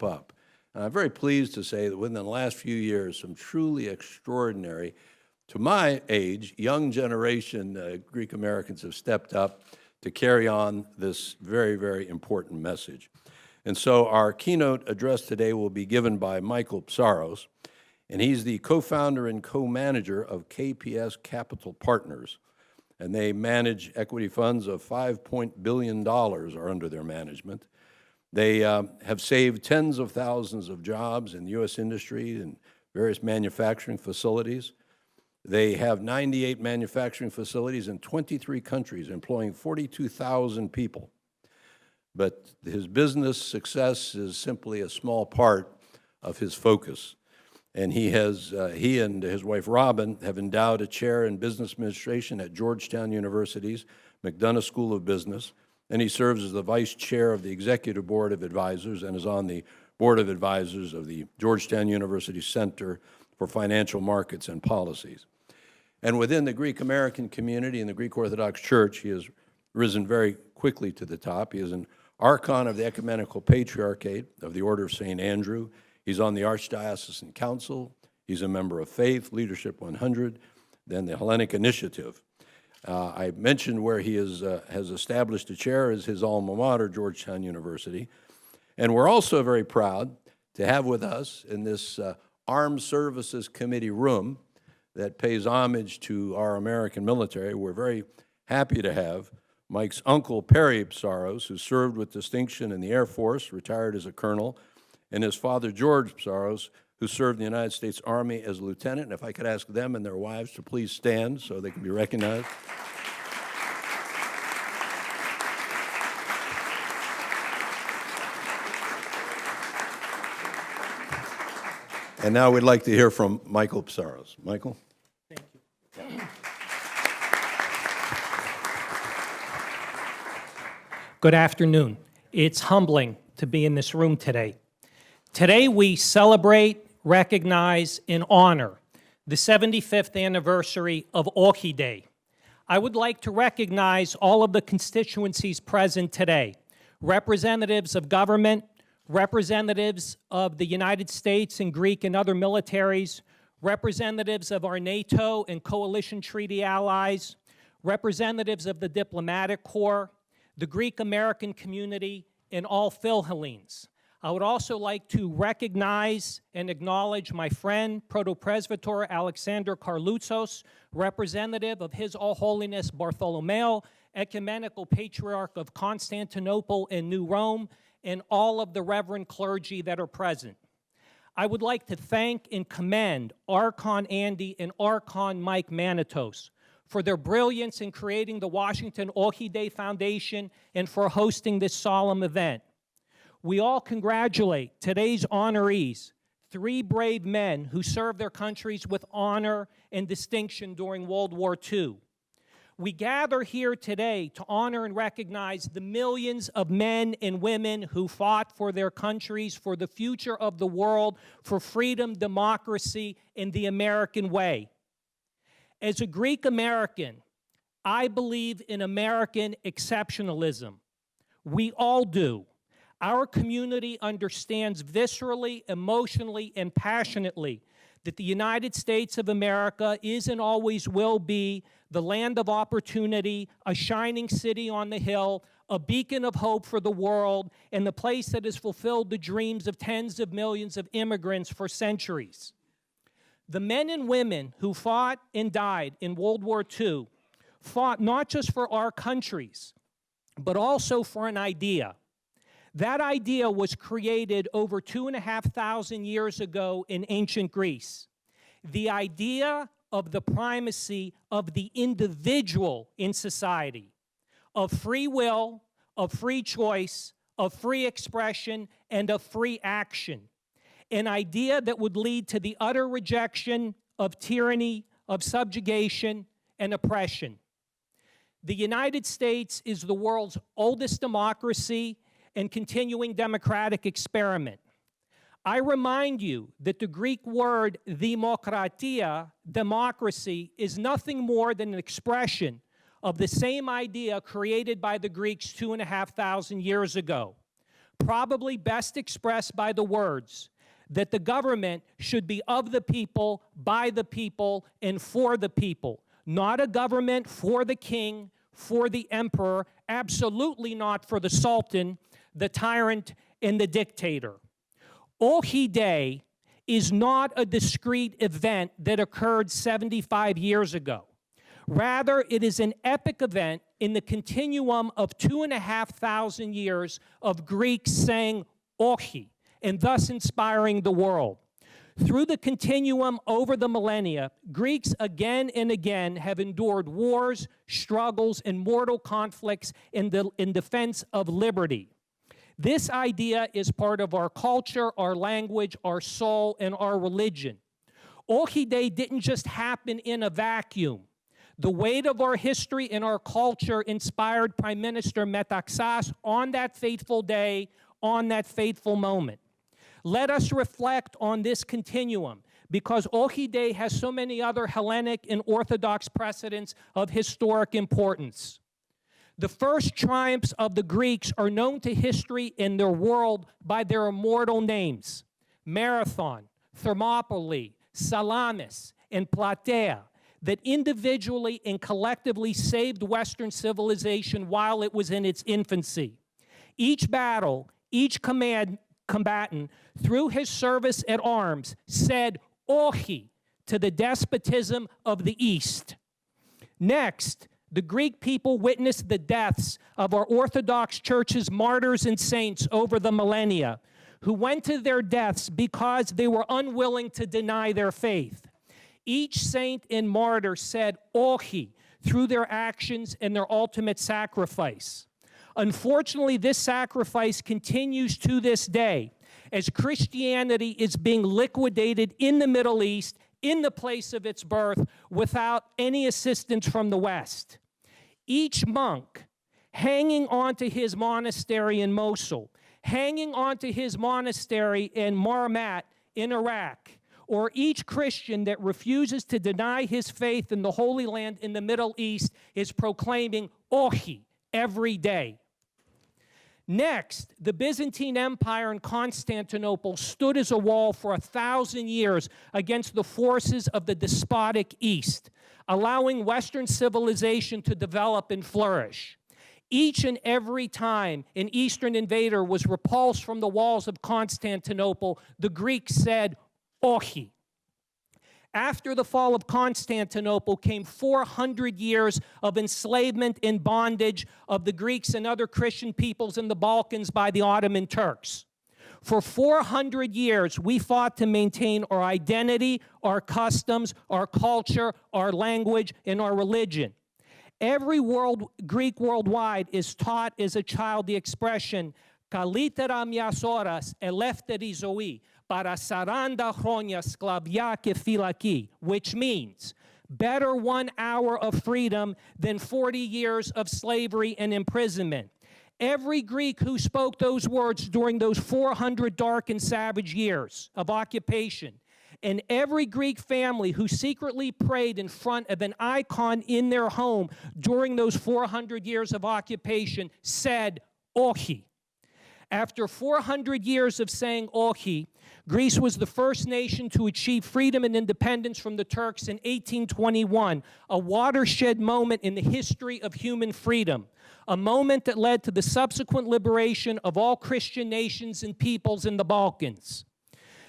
step up. And I'm very pleased to say that within the last few years, some truly extraordinary, to my age, young generation Greek Americans have stepped up to carry on this very, very important message. And so our keynote address today will be given by Michael Psaros, and he's the co-founder and co-manager of KPS Capital Partners. And they manage equity funds of $5 billion are under their management. They have saved tens of thousands of jobs in the U.S. industry and various manufacturing facilities. They have 98 manufacturing facilities in 23 countries, employing 42,000 people. But his business success is simply a small part of his focus. And he and his wife Robin have endowed a chair in business administration at Georgetown University's McDonough School of Business, and he serves as the vice chair of the Executive Board of Advisors and is on the Board of Advisors of the Georgetown University Center for Financial Markets and Policies. And within the Greek American community and the Greek Orthodox Church, he has risen very quickly to the top. He is an archon of the Ecumenical Patriarchate of the Order of St. Andrew. He's on the Archdiocesan Council. He's a member of Faith, Leadership 100, then the Hellenic Initiative. I mentioned where he has established a chair as his alma mater, Georgetown University. And we're also very proud to have with us in this Armed Services Committee room that pays homage to our American military. We're very happy to have Mike's uncle, Perry Psaros, who served with distinction in the Air Force, retired as a colonel, and his father, George Psaros, who served in the United States Army as a lieutenant. And if I could ask them and their wives to please stand so they can be recognized. And now we'd like to hear from Michael Psaros. Michael? Thank you. Good afternoon. It's humbling to be in this room today. Today we celebrate, recognize, and honor the 75th anniversary of Ohi Day. I would like to recognize all of the constituencies present today, representatives of government, representatives of the United States and Greek and other militaries, representatives of our NATO and coalition treaty allies, representatives of the diplomatic corps, the Greek American community, and all Philhellenes. I would also like to recognize and acknowledge my friend, Protopresbyter Alexander Karloutsos, representative of His All Holiness Bartholomew, Ecumenical Patriarch of Constantinople and New Rome, and all of the reverend clergy that are present. I would like to thank and commend Archon Andy and Archon Mike Manitos for their brilliance in creating the Washington Ohi Day Foundation and for hosting this solemn event. We all congratulate today's honorees, 3 brave men who served their countries with honor and distinction during World War II. We gather here today to honor and recognize the millions of men and women who fought for their countries, for the future of the world, for freedom, democracy, and the American way. As a Greek American, I believe in American exceptionalism. We all do. Our community understands viscerally, emotionally, and passionately that the United States of America is and always will be the land of opportunity, a shining city on the hill, a beacon of hope for the world, and the place that has fulfilled the dreams of tens of millions of immigrants for centuries. The men and women who fought and died in World War II fought not just for our countries, but also for an idea. That idea was created over 2,500 years ago in ancient Greece. The idea of the primacy of the individual in society, of free will, of free choice, of free expression, and of free action. An idea that would lead to the utter rejection of tyranny, of subjugation, and oppression. The United States is the world's oldest democracy and continuing democratic experiment. I remind you that the Greek word demokratia, democracy, is nothing more than an expression of the same idea created by the Greeks 2,500 years ago. probably best expressed by the words that the government should be of the people, by the people, and for the people. Not a government for the king, for the emperor, absolutely not for the sultan, the tyrant, and the dictator. Ohi Day is not a discrete event that occurred 75 years ago. Rather, it is an epic event in the continuum of 2,500 years of Greeks saying Ohi, and thus inspiring the world. Through the continuum over the millennia, Greeks again and again have endured wars, struggles, and mortal conflicts in defense of liberty. This idea is part of our culture, our language, our soul, and our religion. Ohi Day didn't just happen in a vacuum. The weight of our history and our culture inspired Prime Minister Metaxas on that fateful day, on that fateful moment. Let us reflect on this continuum, because Ohi Day has so many other Hellenic and Orthodox precedents of historic importance. The first triumphs of the Greeks are known to history in their world by their immortal names: Marathon, Thermopylae, Salamis, and Plataea, that individually and collectively saved Western civilization while it was in its infancy. Each battle, each combatant, through his service at arms, said Ohi to the despotism of the East. Next, the Greek people witnessed the deaths of our Orthodox Church's martyrs and saints over the millennia, who went to their deaths because they were unwilling to deny their faith. Each saint and martyr said Ohi through their actions and their ultimate sacrifice. Unfortunately, this sacrifice continues to this day as Christianity is being liquidated in the Middle East, in the place of its birth, without any assistance from the West. Each monk hanging onto his monastery in Mosul, hanging onto his monastery in Marmat in Iraq, or each Christian that refuses to deny his faith in the Holy Land in the Middle East is proclaiming Ohi every day. Next, the Byzantine Empire in Constantinople stood as a wall for 1,000 years against the forces of the despotic East, allowing Western civilization to develop and flourish. Each and every time an Eastern invader was repulsed from the walls of Constantinople, the Greeks said, Ohi. After the fall of Constantinople came 400 years of enslavement and bondage of the Greeks and other Christian peoples in the Balkans by the Ottoman Turks. For 400 years, we fought to maintain our identity, our customs, our culture, our language, and our religion. Every Greek worldwide is taught as a child the expression Kalitera mias horas elefteri zoe, para 40 χρόνια σκλαβιά και φυλακή, which means better 1 hour of freedom than 40 years of slavery and imprisonment. Every Greek who spoke those words during those 400 dark and savage years of occupation, and every Greek family who secretly prayed in front of an icon in their home during those 400 years of occupation said, Ohi. After 400 years of saying Ohi, Greece was the first nation to achieve freedom and independence from the Turks in 1821, a watershed moment in the history of human freedom, a moment that led to the subsequent liberation of all Christian nations and peoples in the Balkans.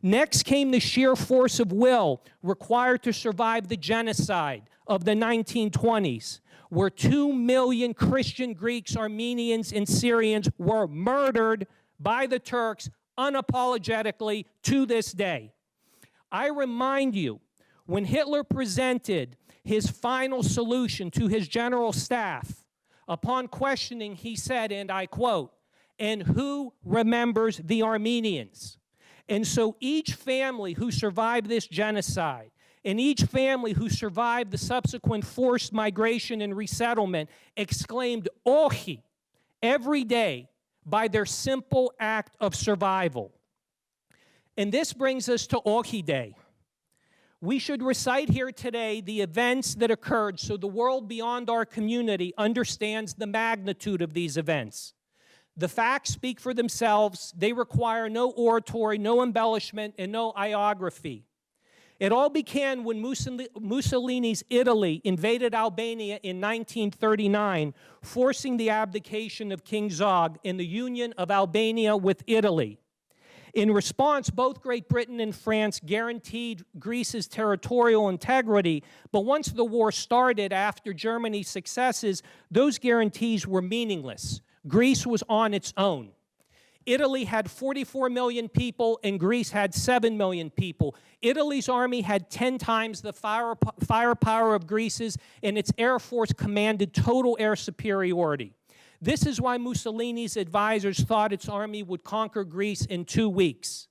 Next came the sheer force of will required to survive the genocide of the 1920s, where 2 million Christian Greeks, Armenians, and Syrians were murdered by the Turks unapologetically to this day. I remind you, when Hitler presented his final solution to his general staff, upon questioning, he said, and I quote, "And who remembers the Armenians?" And so each family who survived this genocide, and each family who survived the subsequent forced migration and resettlement exclaimed Ohi every day by their simple act of survival. And this brings us to Ohi Day. We should recite here today the events that occurred so the world beyond our community understands the magnitude of these events. The facts speak for themselves. They require no oratory, no embellishment, and no iography. It all began when Mussolini's Italy invaded Albania in 1939, forcing the abdication of King Zog and the union of Albania with Italy. In response, both Great Britain and France guaranteed Greece's territorial integrity, but once the war started after Germany's successes, those guarantees were meaningless. Greece was on its own. Italy had 44 million people and Greece had 7 million people. Italy's army had 10 times the firepower of Greece's, and its air force commanded total air superiority. This is why Mussolini's advisors thought its army would conquer Greece in 2 weeks.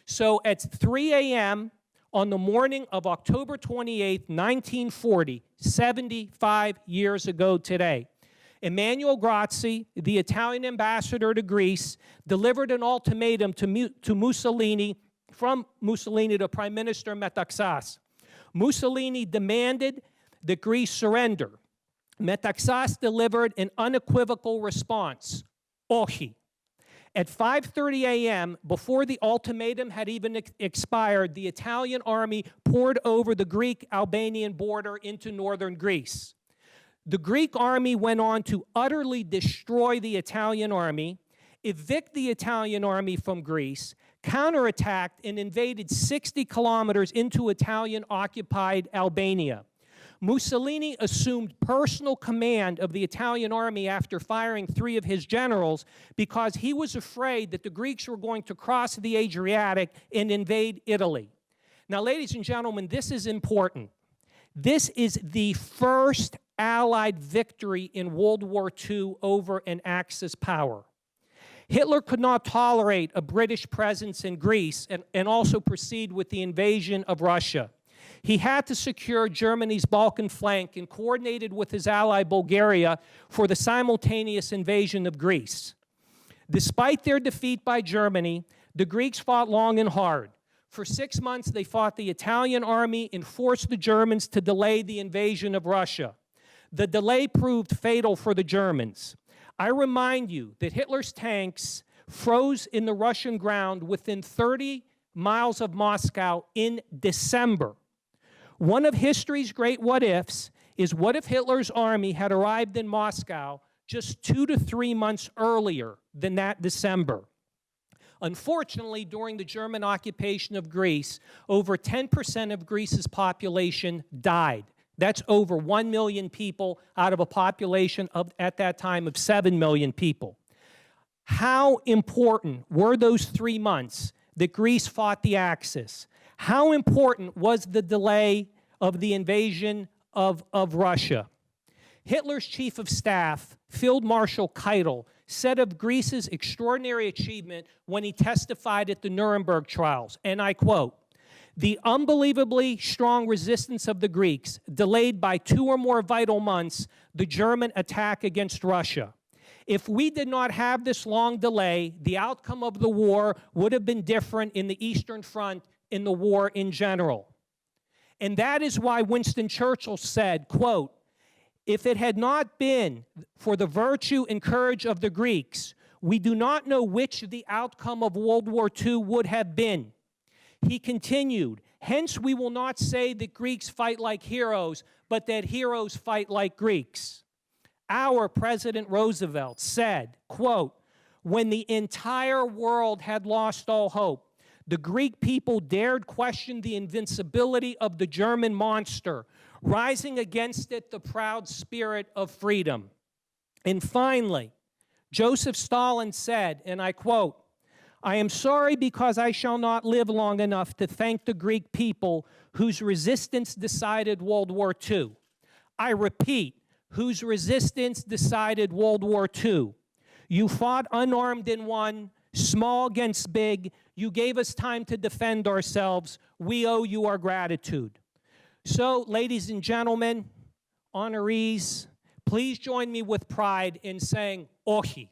So at 3 a.m. on the morning of October 28, 1940, 75 years ago today, Emanuele Grazzi, the Italian ambassador to Greece, delivered an ultimatum to Mussolini, from Mussolini to Prime Minister Metaxas. Mussolini demanded that Greece surrender. Metaxas delivered an unequivocal response, "Ohi." At 5:30 a.m., before the ultimatum had even expired, the Italian army poured over the Greek-Albanian border into northern Greece. The Greek army went on to utterly destroy the Italian army, evict the Italian army from Greece, counterattacked and invaded 60 kilometers into Italian-occupied Albania. Mussolini assumed personal command of the Italian army after firing 3 of his generals because he was afraid that the Greeks were going to cross the Adriatic and invade Italy. Now, ladies and gentlemen, this is important. This is the first Allied victory in World War II over an Axis power. Hitler could not tolerate a British presence in Greece and also proceed with the invasion of Russia. He had to secure Germany's Balkan flank and coordinated with his ally Bulgaria for the simultaneous invasion of Greece. Despite their defeat by Germany, the Greeks fought long and hard. For 6 months, they fought the Italian army and forced the Germans to delay the invasion of Russia. The delay proved fatal for the Germans. I remind you that Hitler's tanks froze in the Russian ground within 30 miles of Moscow in December. One of history's great what-ifs is, what if Hitler's army had arrived in Moscow just 2 to 3 months earlier than that December? Unfortunately, during the German occupation of Greece, over 10% of Greece's population died. That's over 1 million people out of a population of, at that time, of 7 million people. How important were those 3 months that Greece fought the Axis? How important was the delay of the invasion of Russia? Hitler's chief of staff, Field Marshal Keitel, said of Greece's extraordinary achievement when he testified at the Nuremberg trials, and I quote, "The unbelievably strong resistance of the Greeks delayed by 2 or more vital months the German attack against Russia. If we did not have this long delay, the outcome of the war would have been different in the Eastern Front, in the war in general." And that is why Winston Churchill said, quote, "If it had not been for the virtue and courage of the Greeks, we do not know which the outcome of World War II would have been." He continued, "Hence we will not say that Greeks fight like heroes, but that heroes fight like Greeks." Our President Roosevelt said, quote, "When the entire world had lost all hope, the Greek people dared question the invincibility of the German monster, rising against it the proud spirit of freedom." And finally, Joseph Stalin said, and I quote, "I am sorry because I shall not live long enough to thank the Greek people whose resistance decided World War II." I repeat, whose resistance decided World War II. You fought unarmed and won, small against big. You gave us time to defend ourselves. We owe you our gratitude. So, ladies and gentlemen, honorees, please join me with pride in saying, "Ohi."